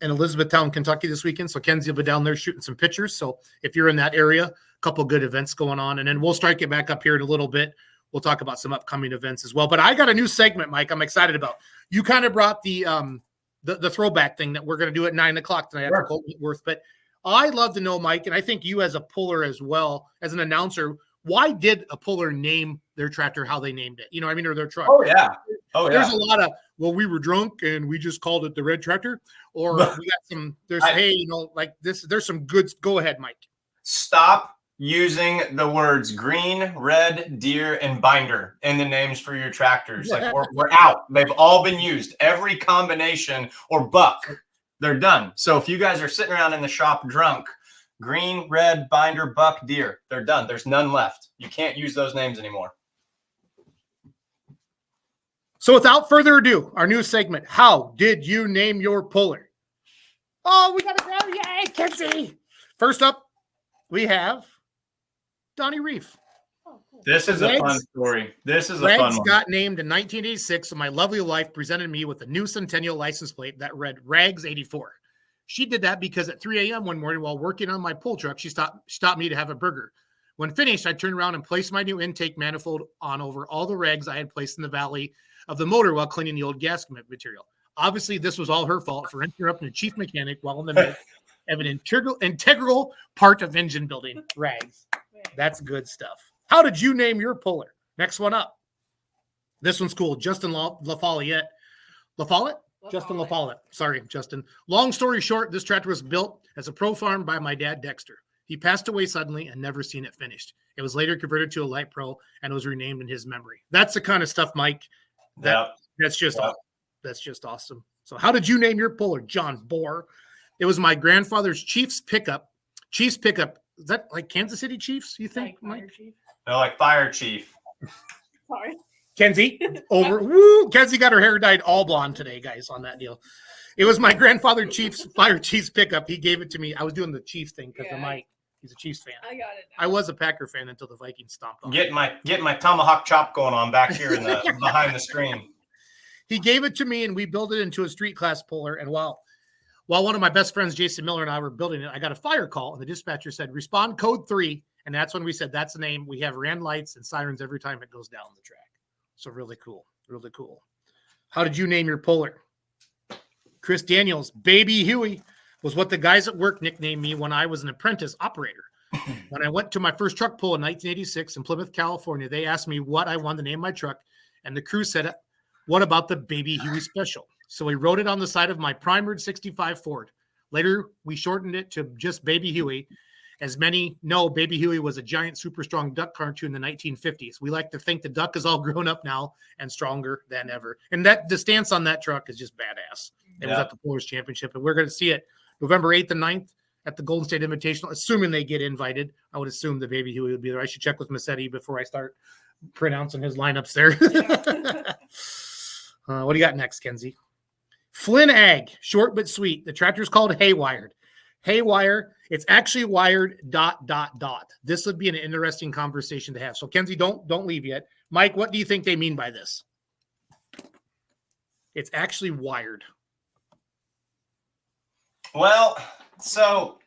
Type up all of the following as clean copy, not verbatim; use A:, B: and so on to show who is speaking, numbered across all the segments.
A: in Elizabethtown, Kentucky this weekend. So Kenzie will be down there shooting some pictures. So if you're in that area, a couple good events going on. And then we'll strike it back up here in a little bit. We'll talk about some upcoming events as well. But I got a new segment, Mike, I'm excited about. You kind of brought the throwback thing that we're going to do at 9 o'clock tonight after Colt Whitworth. But I'd love to know, Mike, and I think you as a puller as well, as an announcer, why did a puller name their tractor how they named it? You know what I mean? Or their truck.
B: Oh, yeah.
A: There's a lot of, well, we were drunk and we just called it the red tractor. Or we got some, there's some good. Go ahead, Mike.
B: Stop using the words green, red, deer, and binder in the names for your tractors. Like we're out. They've all been used. Every combination or buck, they're done. So if you guys are sitting around in the shop drunk, green, red, binder, buck, deer, they're done. There's none left. You can't use those names anymore.
A: So without further ado, our new segment, how did you name your puller? Oh, we got to grab, yay, Kenzie. First up, we have Donnie Reef.
B: Oh, cool. This is a fun story. This is a fun one.
A: Got named in 1986, and my lovely wife presented me with a new Centennial license plate that read Rags 84. She did that because at 3 a.m. one morning while working on my pull truck, she stopped me to have a burger. When finished, I turned around and placed my new intake manifold on over all the rags I had placed in the valley of the motor while cleaning the old gasket material. Obviously, this was all her fault for interrupting the chief mechanic while in the midst of an integral part of engine building, rags. That's good stuff. How did you name your puller? Next one up. This one's cool. Justin LaFollette. Justin LaFollette. Sorry, Justin. Long story short, this tractor was built as a pro farm by my dad, Dexter. He passed away suddenly and never seen it finished. It was later converted to a light pro and was renamed in his memory. That's the kind of stuff, Mike. That's just awesome. So how did you name your puller? John Bohr. It was my grandfather's Chiefs pickup. Chiefs pickup. Is that like Kansas City Chiefs, you think, like Mike?
B: No, like Fire Chief.
C: Sorry.
A: Kenzie, over. Woo! Kenzie got her hair dyed all blonde today, guys, on that deal. It was my grandfather Fire Chiefs pickup. He gave it to me. I was doing the Chiefs thing because of Mike. He's a Chiefs fan.
C: I got it now.
A: I was a Packer fan until the Vikings stomped on.
B: Getting my tomahawk chop going on back here in the behind the screen.
A: He gave it to me, and we built it into a street class puller. And while one of my best friends, Jason Miller, and I were building it, I got a fire call, and the dispatcher said, "Respond code 3." And that's when we said, "That's the name." We have ran lights and sirens every time it goes down the track. So really cool, really cool. How did you name your puller? Chris Daniels, Baby Huey, was what the guys at work nicknamed me when I was an apprentice operator. When I went to my first truck pull in 1986 in Plymouth, California, they asked me what I wanted to name my truck, and the crew said, "What about the Baby Huey Special?" So we wrote it on the side of my primered 65 Ford. Later, we shortened it to just Baby Huey. As many know, Baby Huey was a giant, super strong duck cartoon in the 1950s. We like to think the duck is all grown up now and stronger than ever. And the stance on that truck is just badass. It was at the Pullers Championship, and we're going to see it November 8th and 9th at the Golden State Invitational, assuming they get invited. I would assume the Baby Huey would be there. I should check with Massetti before I start pronouncing his lineups there. What do you got next, Kenzie? Flynn Ag, short but sweet. The tractor's called Haywired. Haywire, it's actually wired ... This would be an interesting conversation to have. So, Kenzie, don't leave yet. Mike, what do you think they mean by this? It's actually wired.
B: Well, so,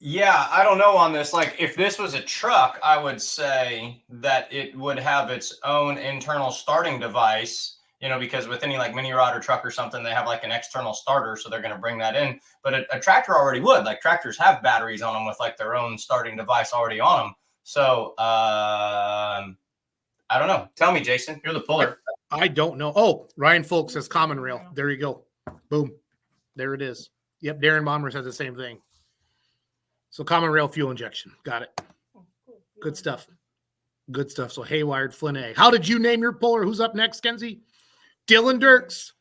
B: yeah, I don't know on this. Like, if this was a truck, I would say that it would have its own internal starting device, you know, because with any like mini rod or truck or something, they have like an external starter. So they're going to bring that in. But a tractor already would. Like, tractors have batteries on them with like their own starting device already on them. So, I don't know. Tell me, Jason, you're the puller.
A: I don't know. Oh, Ryan Folks says Common Rail. There you go. Boom. There it is. Yep, Darren Bombers has the same thing. So Common Rail fuel injection. Got it. Good stuff. Good stuff. So Haywired, Flynn A. How did you name your puller? Who's up next, Kenzie? Dylan Dirks.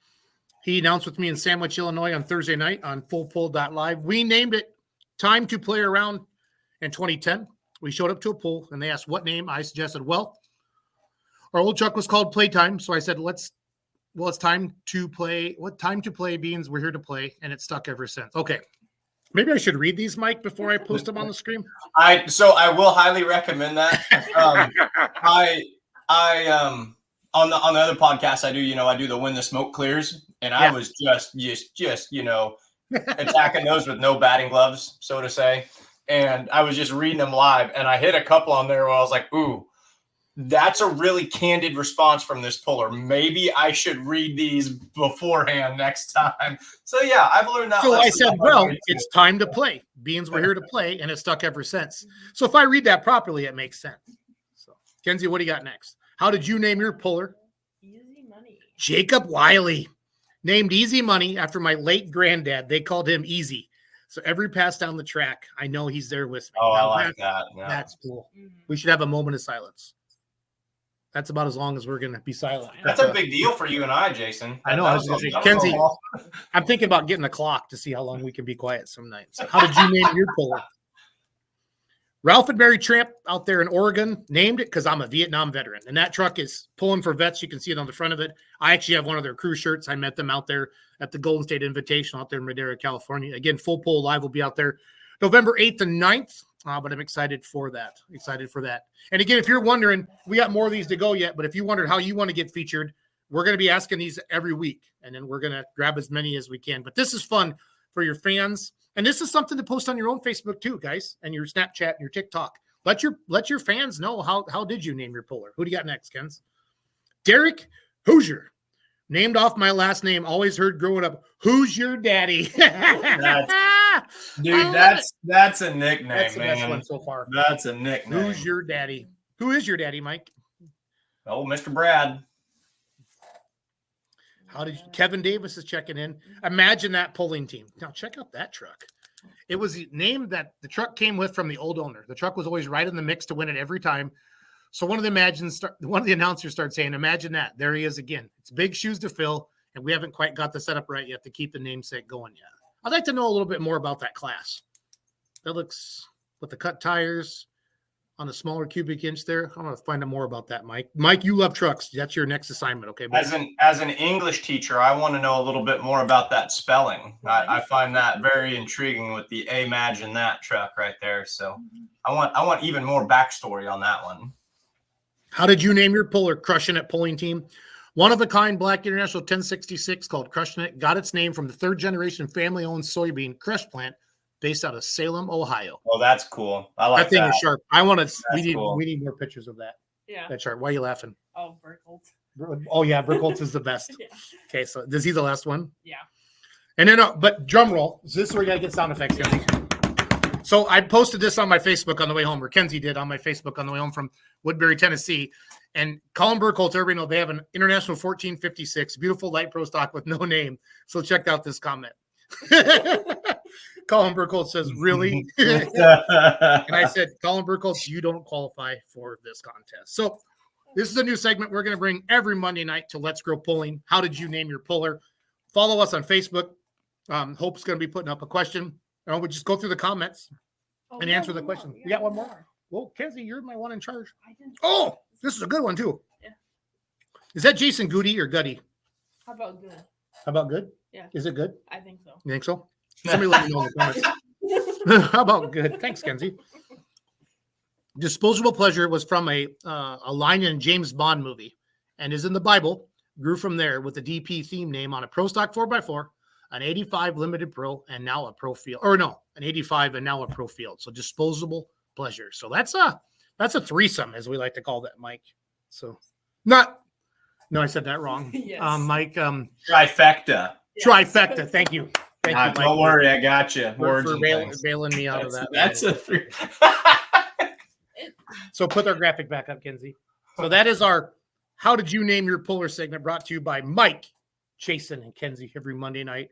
A: He announced with me in Sandwich, Illinois on Thursday night on FullPull.live. We named it Time to Play Around in 2010. We showed up to a pool, and they asked what name. I suggested, well, our old truck was called Playtime. So I said, it's time to play. What time to play means we're here to play, and it's stuck ever since. Okay. Maybe I should read these, Mike, before I post them on the screen.
B: on the other podcast I do, I do the When the Smoke Clears, and I was just attacking those with no batting gloves, so to say. And I was just reading them live, and I hit a couple on there where I was like, ooh, that's a really candid response from this puller. Maybe I should read these beforehand next time. So yeah, I've learned that.
A: So I said, well, it's time to play. Beans were here to play, and it's stuck ever since. So if I read that properly, it makes sense. So Kenzie, what do you got next? How did you name your puller?
C: Easy Money.
A: Jacob Wiley. Named Easy Money after my late granddad. They called him Easy. So every pass down the track, I know he's there with me.
B: Oh,
A: now,
B: I like that. Yeah.
A: That's cool.
C: Mhm.
A: We should have a moment of silence. That's about as long as we're going to be silent.
B: That's a big deal for you and I, Jason.
A: I know. I was going to say, Kenzie, I'm thinking about getting a clock to see how long we can be quiet some nights. How did you name your puller? Ralph and Mary Tramp out there in Oregon named it because I'm a Vietnam veteran. And that truck is pulling for vets. You can see it on the front of it. I actually have one of their crew shirts. I met them out there at the Golden State Invitational out there in Madera, California. Again, Full Pull Live will be out there November 8th and 9th. But I'm excited for that. And again, if you're wondering, we got more of these to go yet, but if you wondered how you want to get featured, we're going to be asking these every week, and then we're going to grab as many as we can. But this is fun for your fans, and this is something to post on your own Facebook too, guys, and your Snapchat and your TikTok. Let your fans know how did you name your puller. Who do you got next, Kens? Derek Hoosier. Named off my last name. Always heard growing up, who's your daddy?
B: Dude, that's a nickname,
A: That's the
B: man.
A: best one so far.
B: That's a nickname.
A: Who's your daddy? Who is your daddy, Mike?
B: Oh, Mr. Brad.
A: How did Kevin Davis is checking in? Imagine that pulling team. Now check out that truck. It was the name that the truck came with from the old owner. The truck was always right in the mix to win it every time. So one of the announcers started saying, "Imagine that." There he is again. It's big shoes to fill, and we haven't quite got the setup right yet to keep the namesake going yet. I'd like to know a little bit more about that class. That looks with the cut tires on the smaller cubic inch there. I'm going to find out more about that, Mike. Mike, you love trucks. That's your next assignment, okay? Buddy?
B: As an English teacher, I want to know a little bit more about that spelling. I find that very intriguing with the Imagine That truck right there. So I want even more backstory on that one.
A: How did you name your puller? Crushing It pulling team. One of a kind Black International 1066 called Crushing It got its name from the third generation family owned soybean crush plant based out of Salem, Ohio.
B: Oh, that's cool. I like
A: that thing
B: that.
A: is sharp. I want to.
B: Cool.
A: We need more pictures of that.
C: Yeah.
A: That chart. Why are you laughing?
C: Oh, Burkholz.
A: Oh yeah, Burkholz is the best.
C: Yeah.
A: Okay, so is he the last one?
C: Yeah.
A: And then, but drum roll. This is where you gotta get sound effects. Kenzie. So I posted this on my Facebook on the way home, or Kenzie did on my Facebook on the way home from Woodbury, Tennessee. And Colin Burkholz, everybody know they have an International 1456, beautiful light pro stock with no name. So check out this comment. Colin Burkholz says, "Really?" And I said, "Colin Burkholz, you don't qualify for this contest." So this is a new segment we're going to bring every Monday night to Let's Grow Pulling. How did you name your puller? Follow us on Facebook. Hope's going to be putting up a question. And we'll just go through the comments and answer the question. You got one more? Well, Kenzie, you're my one in charge. Oh, this is a good one too.
C: Yeah.
A: Is that Jason Goody or Gutty?
C: How about good?
A: How about good?
C: Yeah.
A: Is it good?
C: I think so.
A: You think so? Somebody let me know in the comments. How about good? Thanks, Kenzie. Disposable pleasure was from a line in a James Bond movie and is in the Bible. Grew from there with the DP theme name on a Pro Stock 4x4, an 85 Limited Pro, and now a Pro Field. Or no, an 85 and now a Pro Field. So disposable pleasure. So that's a threesome, as we like to call that, Mike. So no, I said that wrong.
C: Yes.
A: Mike.
B: Trifecta.
A: Trifecta. Thank you. Thank you, Mike.
B: Don't worry, I got you.
A: For
B: and
A: bailing me out of that.
B: That's a three.
A: So put our graphic back up, Kenzie. So that is our How Did You Name Your Puller segment brought to you by Mike, Jason, and Kenzie every Monday night.